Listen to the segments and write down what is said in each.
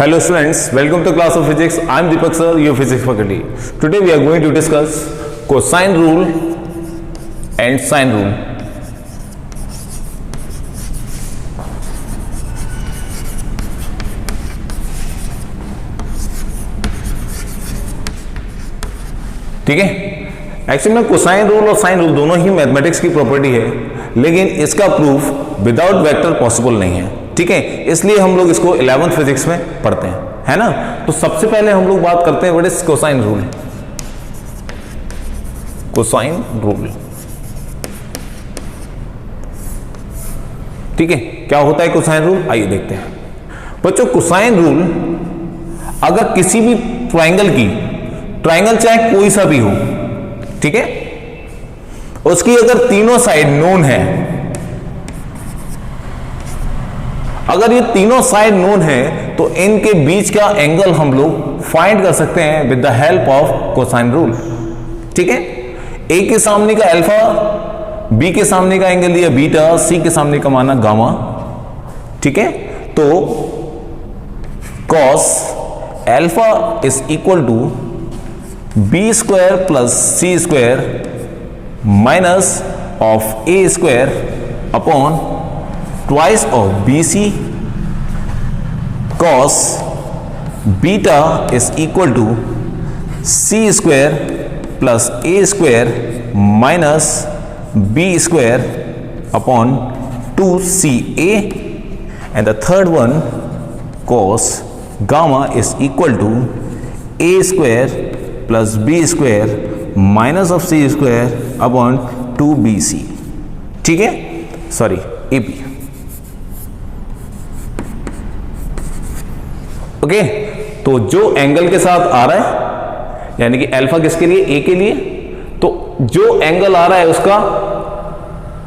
Hello students, welcome to class of physics. I am Deepak sir, your physics faculty. Today we are going to discuss cosine rule and sine rule. ठीक है, actually में cosine rule और sine rule दोनों ही mathematics की property है, लेकिन इसका proof without vector possible नहीं है। ठीक है, इसलिए हम लोग इसको 11th फिजिक्स में पढ़ते हैं, है ना। तो सबसे पहले हम लोग बात करते हैं what is cosine rule. Cosine rule, ठीक है, क्या होता है कोसाइन रूल, आइए देखते हैं। बच्चों, कोसाइन रूल अगर किसी भी ट्राइंगल चाहे कोई सा भी हो, ठीक है, उसकी अगर तीनों साइड नोन है, अगर ये तीनों साइड नोन है तो इनके बीच का एंगल हम लोग फाइंड कर सकते हैं with the help of cosine rule. ठीक है, ए के सामने का अल्फा, बी के सामने का एंगल लिया बीटा, सी के सामने का माना गामा। ठीक है, तो cos alpha is equal to b square plus c square minus of a square upon twice of b c cos beta is equal to C square plus a square minus b square upon 2ca and the third one cos gamma is equal to a square plus B square minus of C square upon 2bc। ठीक है, sorry ab। Okay, तो जो angle के साथ आ रहा है, यानी कि अल्फा किसके लिए, ए के लिए, तो जो एंगल आ रहा है उसका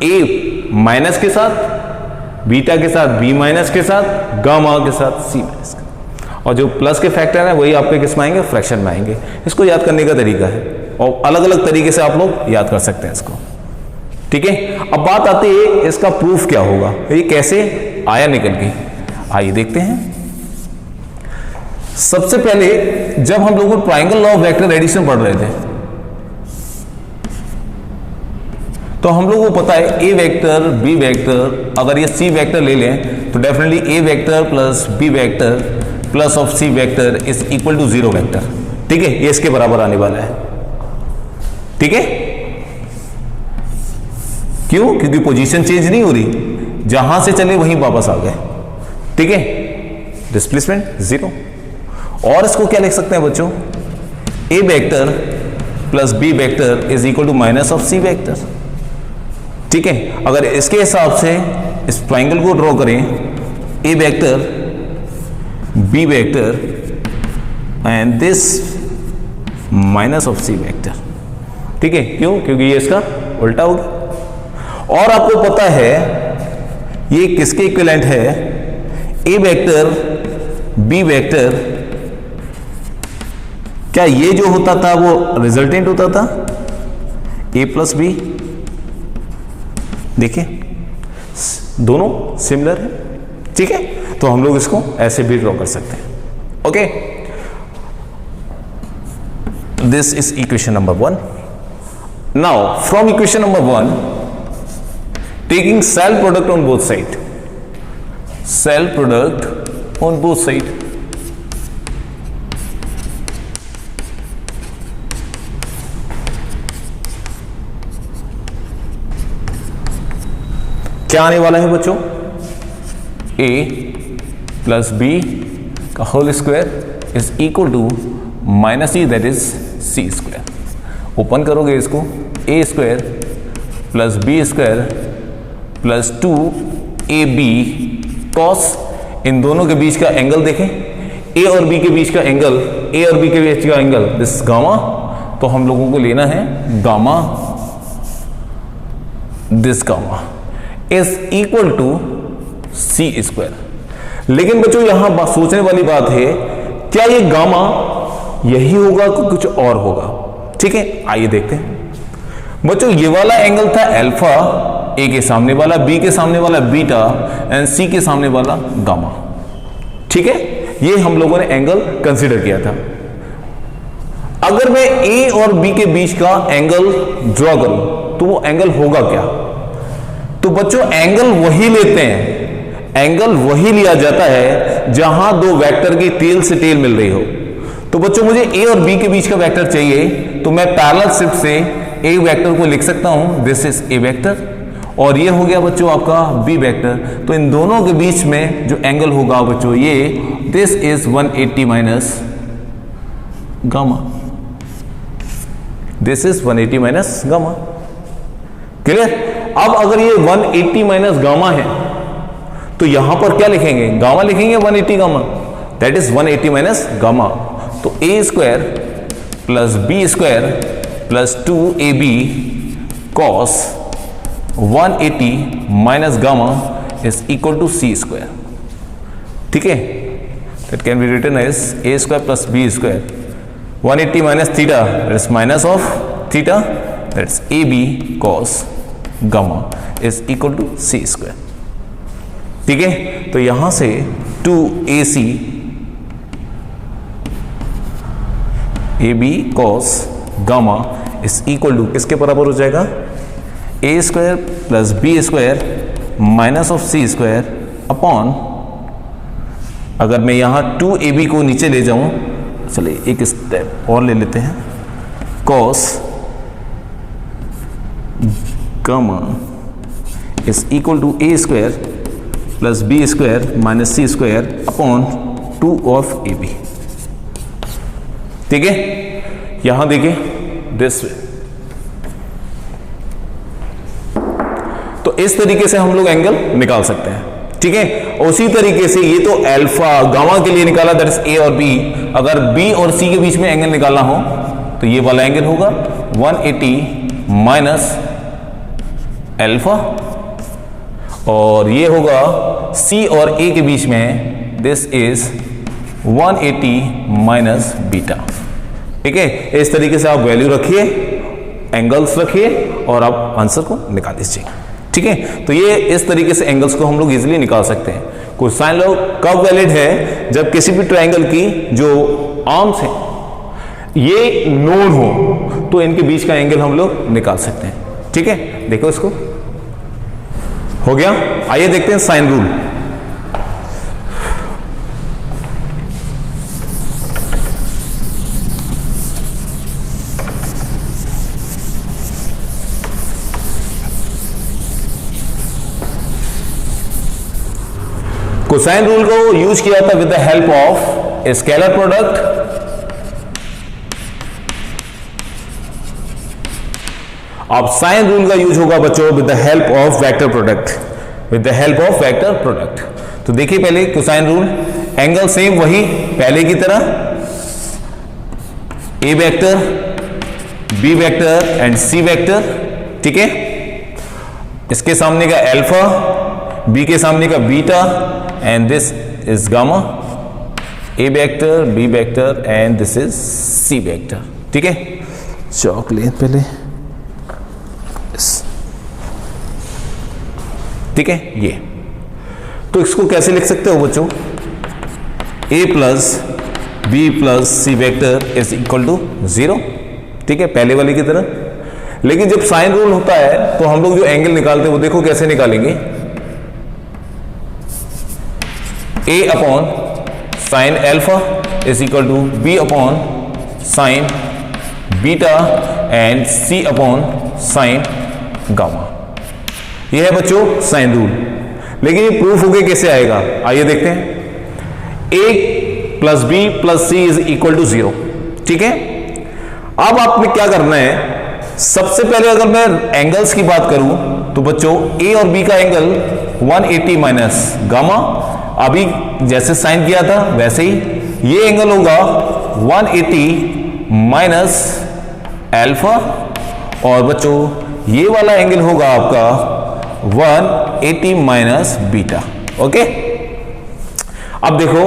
ए माइनस के साथ, बीटा के साथ बी माइनस के साथ, गामा के साथ सी माइनस के, और जो प्लस के फैक्टर है वही आपके किस में आएंगे, फ्रैक्शन में आएंगे। इसको याद करने का तरीका है और अलग अलग तरीके से आप लोग याद कर सकते हैं इसको। ठीक है, अब बात आती है इसका प्रूफ क्या होगा, ये कैसे आया निकल के, आइए देखते हैं। सबसे पहले जब हम लोग triangle law of vector addition पढ़ रहे थे तो हम लोगों को पता है ए वेक्टर बी वेक्टर, अगर ये सी वेक्टर ले लें तो definitely A vector plus B vector plus of C vector is equal to 0 vector. ठीक है, ये इसके बराबर आने वाला है। ठीक है, क्यों, क्योंकि पोजीशन चेंज नहीं हो रही, जहां से चले वहीं वापस आ गए। ठीक है, डिस्प्लेसमेंट 0। और इसको क्या लिख सकते हैं बच्चों, A vector plus B vector is equal to minus of C vector. ठीक है, अगर इसके हिसाब से इस ट्राइंगल को ड्रॉ करें, A vector B vector and this minus of C vector. ठीक है, क्यों, क्योंकि ये इसका उल्टा होगा। और आपको पता है ये किसके इक्विवेलेंट है, ए वेक्टर बी वेक्टर, क्या ये जो होता था वो रिजल्टेंट होता था a प्लस बी, देखिए दोनों सिमिलर है। ठीक है, तो हम लोग इसको ऐसे भी ड्रॉ कर सकते हैं। Okay, this is equation number 1। Now from equation number 1, taking self product on both side, self product on both side, क्या आने वाला है बच्चों, a प्लस बी का whole square is equal to minus E, that is C square. Open करोगे इसको, a square plus B square plus 2ab cos, इन दोनों के बीच का एंगल देखें, a और b के बीच का एंगल, a और b के बीच का एंगल दिस गामा, तो हम लोगों को लेना है gamma, this gamma is equal to C square. लेकिन बच्चों यहां सोचने वाली बात है, क्या ये गामा यही होगा कि कुछ और होगा। ठीक है, आइए देखते हैं। बच्चों ये वाला एंगल था अल्फा, ए के सामने वाला, बी के सामने वाला बीटा एंड सी के सामने वाला गामा। ठीक है, ये हम लोगों ने एंगल कंसीडर किया था। अगर मैं ए और बी के बीच का एंगल ड्रॉ करूं तो वो एंगल होगा क्या? तो बच्चों एंगल वही लेते हैं, एंगल वही लिया जाता है जहां दो वेक्टर की टेल से टेल मिल रही हो। तो बच्चों मुझे ए और बी के बीच का वेक्टर चाहिए, तो मैं पैरेलल शिफ्ट से ए वेक्टर को लिख सकता हूं, दिस इज ए वेक्टर, और ये हो गया बच्चों आपका बी वेक्टर। तो इन दोनों के बीच में जो एंगल होगा बच्चों ये this is 180 minus gamma, this is 180 minus gamma. Clear? अब अगर ये 180 माइनस गामा है तो यहां पर क्या लिखेंगे? गामा लिखेंगे, 180 gamma, that is 180 minus gamma. तो A square plus B square plus 2ab cos 180 minus gamma is equal to C square. ठीक है, that can be written as A square plus B square 180 minus theta, that is minus of theta, that is A B cos gamma is equal to C square. ठीक है, तो यहां से 2ac A B cos gamma is equal to किसके बराबर हो जाएगा? A square plus B square minus of C square upon, अगर मैं यहां 2ab को नीचे ले जाऊं, चलिए एक स्टेप और ले लेते हैं, cos gamma is equal to a square plus B square minus c square upon 2 of a b. ठीक है, यहां देखिए दिस वे। तो इस तरीके से हम लोग एंगल निकाल सकते हैं। ठीक है, उसी तरीके से ये तो अल्फा गामा के लिए निकाला, दैट इज ए और बी। अगर बी और सी के बीच में एंगल निकालना हो तो ये वाला एंगल होगा 180 माइनस अल्फा, और ये होगा सी और ए के बीच में, दिस इज 180 माइनस बीटा। ठीक है, इस तरीके से आप वैल्यू रखिए, एंगल्स रखिए और आप आंसर को निकाल दीजिए। ठीक है, तो ये इस तरीके से एंगल्स को हम लोग इजीली निकाल सकते हैं। क्वेश्चन लोग कब वैलिड है? जब किसी भी ट्रायंगल की जो आर्म्स हैं ये नोन हो तो इनके बीच का एंगल हम लोग निकाल सकते हैं। ठीक है, देखो इसको, हो गया। आइए देखते हैं साइन रूल। कोसाइन रूल को यूज किया था with the help of scalar product, अब साइन रूल का यूज होगा बच्चों with the help of vector product, with the help of vector product. तो देखिए पहले कोसाइन रूल, एंगल सेम वही पहले की तरह, A vector, B vector and C vector. ठीक है, इसके सामने का अल्फा, बी के सामने का beta, and this is gamma, A vector, B vector and this is C vector. ठीक है, चॉकलेट पहले, ठीक है। ये तो इसको कैसे लिख सकते हो बच्चों? A plus B plus C vector is equal to 0। ठीक है, पहले वाले की तरह। लेकिन जब साइन रूल होता है तो हम लोग जो एंगल निकालते हैं वो देखो कैसे निकालेंगे, A upon sine alpha is equal to B upon sine beta and C upon sine gamma. यह है बच्चों साइन रूल। लेकिन ये प्रूफ होके कैसे आएगा, आइए देखते हैं। A plus B plus C is equal to 0। ठीक है, अब आपने क्या करना है, सबसे पहले अगर मैं एंगल्स की बात करूं तो बच्चों ए और बी का एंगल 180 माइनस गामा, अभी जैसे साइन किया था वैसे ही ये एंगल होगा 180 माइनस अल्फा, और बच्चों ये वाला एंगल होगा आपका 180 माइनस बीटा। ओके, अब देखो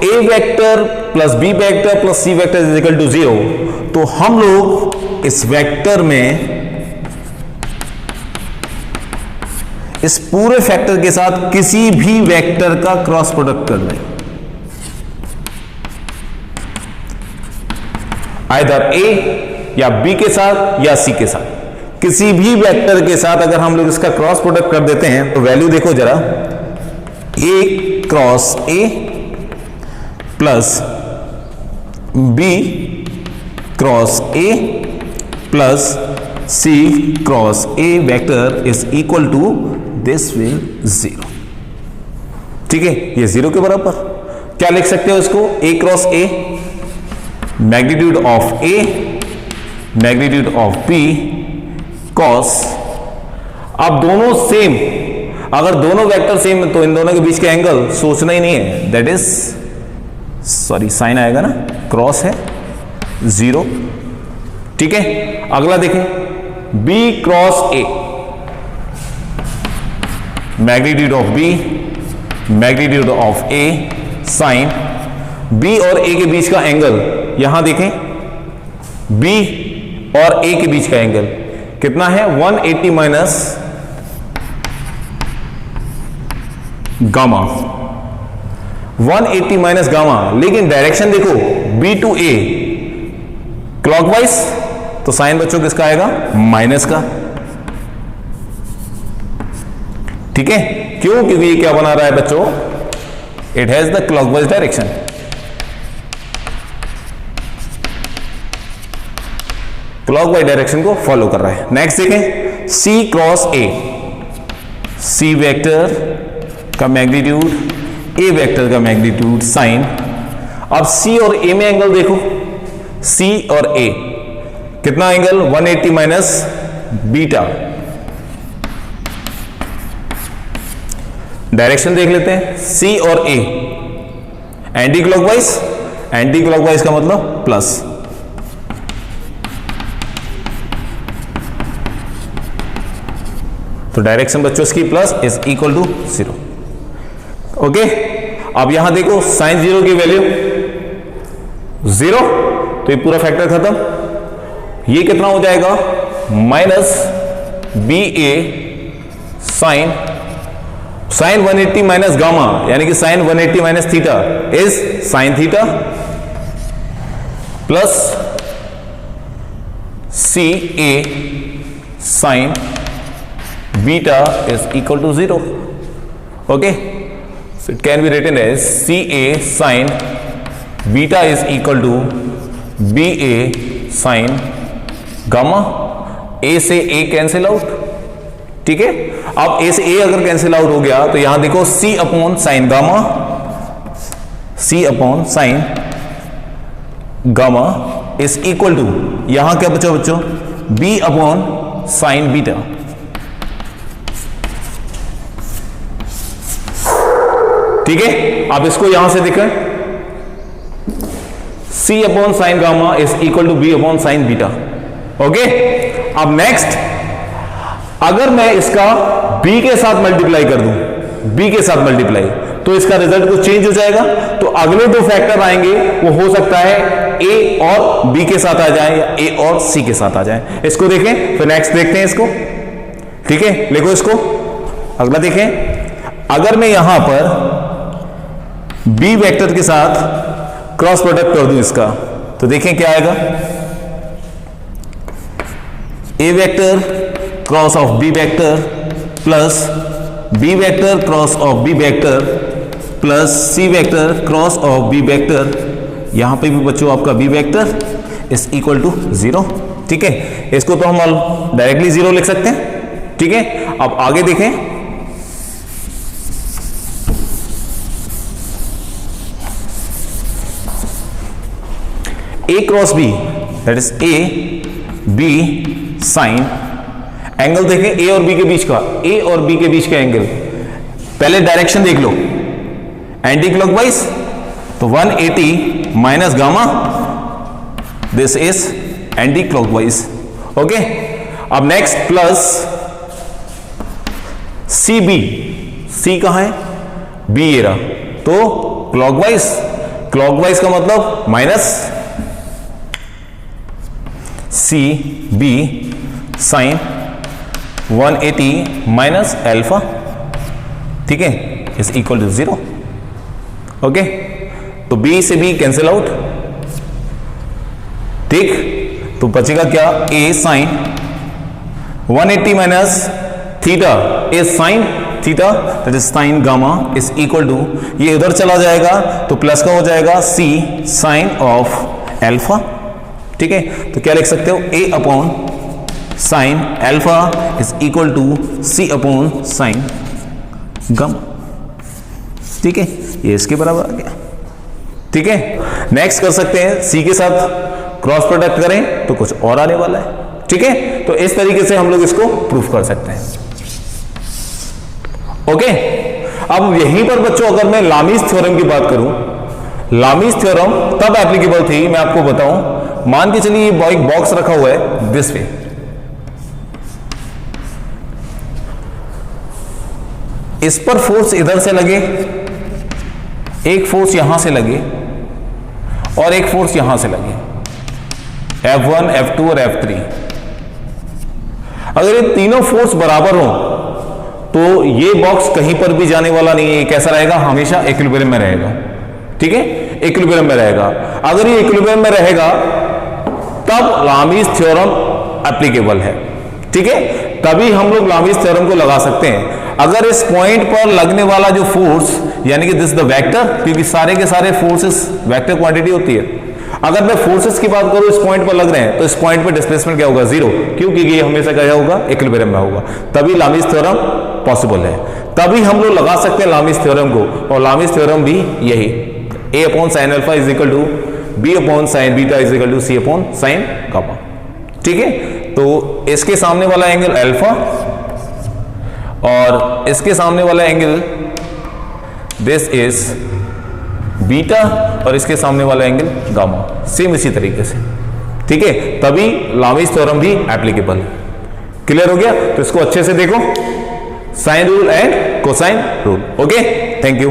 A vector plus B vector plus C vector is equal to 0, तो हम लोग इस वेक्टर में इस पूरे फैक्टर के साथ किसी भी वेक्टर का क्रॉस प्रोडक्ट कर लें। आइदर ए या बी के साथ या सी के साथ, किसी भी वेक्टर के साथ अगर हम लोग इसका क्रॉस प्रोडक्ट कर देते हैं तो वैल्यू देखो जरा, A cross A plus B cross A plus C cross A vector is equal to this will 0। ठीक है, ये 0 के बराबर। क्या लिख सकते हो इसको, A cross A, magnitude of A magnitude of B cos, अब दोनों सेम, अगर दोनों वेक्टर सेम तो इन दोनों के बीच के एंगल सोचना ही नहीं है, दैट इज सॉरी साइन आएगा ना, क्रॉस है 0। ठीक है, अगला देखें, B cross A, magnitude of B magnitude of A sine, B और A के बीच का एंगल, यहां देखें B और A के बीच का एंगल कितना है, 180 माइनस गामा, 180 माइनस गामा। लेकिन डायरेक्शन देखो B टू A क्लॉकवाइज, तो साइन बच्चों किसका आएगा, माइनस का। ठीक है, क्यों, क्योंकि ये क्या बना रहा है बच्चों, it has the clockwise direction. Clockwise direction को फॉलो कर रहा है। नेक्स्ट देखें, C cross A, C vector का मैग्नीट्यूड, A वेक्टर का मैग्नीट्यूड साइन। अब C और A में एंगल देखो, C और A कितना एंगल, 180 माइनस बीटा। डायरेक्शन देख लेते हैं, C और A anti clockwise, anti clockwise का मतलब प्लस। तो डायरेक्शन बच्चों इसकी plus is equal to 0। Okay, अब यहां देखो साइन 0 की वैल्यू 0, तो ये पूरा फैक्टर खत्म। ये कितना हो जाएगा, minus b a sine, sine 180 minus gamma, यानी कि sine 180 minus theta is sine theta, plus c a sine beta is equal to 0। Okay, so it can be written as CA sin beta is equal to BA sin gamma। A से A cancel out. ठीक है, अब A से A अगर cancel out हो गया तो यहां देखो C upon sine gamma, C upon sine gamma is equal to, यहां क्या बचा बच्चों, B अपॉन साइन बीटा। ठीक है, अब इसको यहां से देखें, C upon sine gamma is equal to B upon sine beta. Okay, अब नेक्स्ट, अगर मैं इसका B के साथ मल्टीप्लाई कर दूं, B के साथ मल्टीप्लाई, तो इसका रिजल्ट कुछ चेंज हो जाएगा। तो अगले दो फैक्टर आएंगे वो हो सकता है A और B के साथ आ जाए या A और C के साथ आ जाए। इसको देखें, फिर नेक्स्ट देखते हैं इसको। ठीक है, लिखो इसको। अगला देखें, अगर मैं यहां पर B वेक्टर के साथ क्रॉस प्रोडक्ट कर दूं इसका, तो देखें क्या आएगा, A vector cross of B vector plus B vector cross of B vector plus C vector cross of B vector, यहां पे भी बच्चों आपका B vector is equal to 0। ठीक है, इसको तो हम डायरेक्टली 0 लिख सकते हैं। ठीक है, अब आगे देखें, A cross B, that is A B sine, angle देखें A और B के बीच का, A और B के बीच का एंगल, पहले डायरेक्शन देख लो, एंटी क्लॉकवाइज, तो 180 minus gamma, this is anti clockwise. Okay, अब नेक्स्ट प्लस सी बी, सी कहां है, बी ये रहा, तो क्लॉकवाइज, क्लॉकवाइज का मतलब minus C B sine 180 minus alpha. ठीक है, इज इक्वल टू 0। ओके, तो B से B कैंसिल आउट। ठीक, तो बचेगा क्या, A sine 180 minus theta A sine theta, that is sine gamma is equal to, ये उधर चला जाएगा तो प्लस का हो जाएगा सी साइन ऑफ एल्फा। ठीक है, तो क्या लिख सकते हो, A upon sine alpha is equal to C upon sine gamma. ठीक है, ये इसके बराबर आ गया। ठीक है, नेक्स्ट कर सकते हैं सी के साथ क्रॉस प्रोडक्ट करें तो कुछ और आने वाला है। ठीक है, तो इस तरीके से हम लोग इसको प्रूफ कर सकते हैं। ओके, अब यहीं पर बच्चों अगर मैं लामीज थ्योरम की बात करूं, लामीज थ्योरम तब एप्लीकेबल थी, मैं आपको बताऊं, मान के चलिए ये एक बॉक्स रखा हुआ है दिस वे, इस पर फोर्स इधर से लगे, एक फोर्स यहां से लगे और एक फोर्स यहां से लगे, F1, F2 और F3। अगर ये तीनों फोर्स बराबर हो तो ये बॉक्स कहीं पर भी जाने वाला नहीं है, कैसा रहेगा, हमेशा इक्विलिब्रियम में रहेगा। ठीक है, इक्विलिब्रियम में रहेगा। अगर ये इक्विलिब्रियम में रहेगा तब लामीज थ्योरम एप्लीकेबल है। ठीक है, तभी हम लोग लामीज थ्योरम को लगा सकते हैं। अगर इस पॉइंट पर लगने वाला जो फोर्स, यानी कि दिस द वेक्टर, क्योंकि सारे के सारे फोर्सेस वेक्टर क्वांटिटी होती है, अगर मैं फोर्सेस की बात करूं इस पॉइंट पर लग रहे हैं तो इस पॉइंट पर डिस्प्लेसमेंट क्या होगा, जीरो, क्योंकि ये हमेशा क्या होगा, इक्विलिब्रियम में होगा। तभी लामीज थ्योरम पॉसिबल है, तभी हम लोग लगा सकते हैं लामीज थ्योरम को। और लामीज थ्योरम भी यही, A upon sine alpha is equal to B upon sine beta is equal to C upon sine gamma. ठीक है, तो इसके सामने वाला एंगल अल्फा और इसके सामने वाला एंगल दिस इज बीटा और इसके सामने वाला एंगल गामा, सेम इसी तरीके से। ठीक है, तभी लामीज थ्योरम भी एप्लीकेबल है। क्लियर हो गया, तो इसको अच्छे से देखो, sine rule and cosine rule. Okay, thank you.